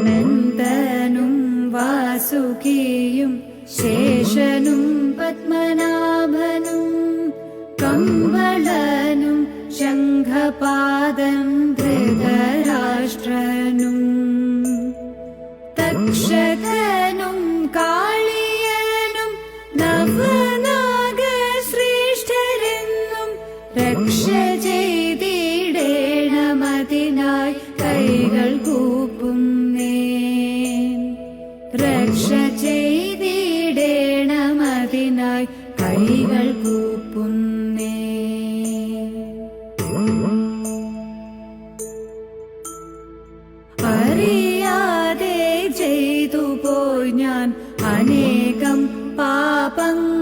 അനന്തനും വാസുകിയും ശേഷനും പത്മനാഭനും കമ്പളനും ശംഖപാദം ധൃതരാഷ്ട്രനും തക്ഷകനും കാളിയനും നവനാഗശ്രേഷ്ഠരെന്നും രക്ഷ ചെയ്തിടേണമതിനായി കൈകൾ കൂപ്പുന്നേ. രക്ഷ ചെയ്തിടേണമതിനായി കൈകൾ കൂപ്പുന്നേ. അറിയാതെ ചെയ്തു പോയി ഞാൻ അനേകം പാപങ്ങൾ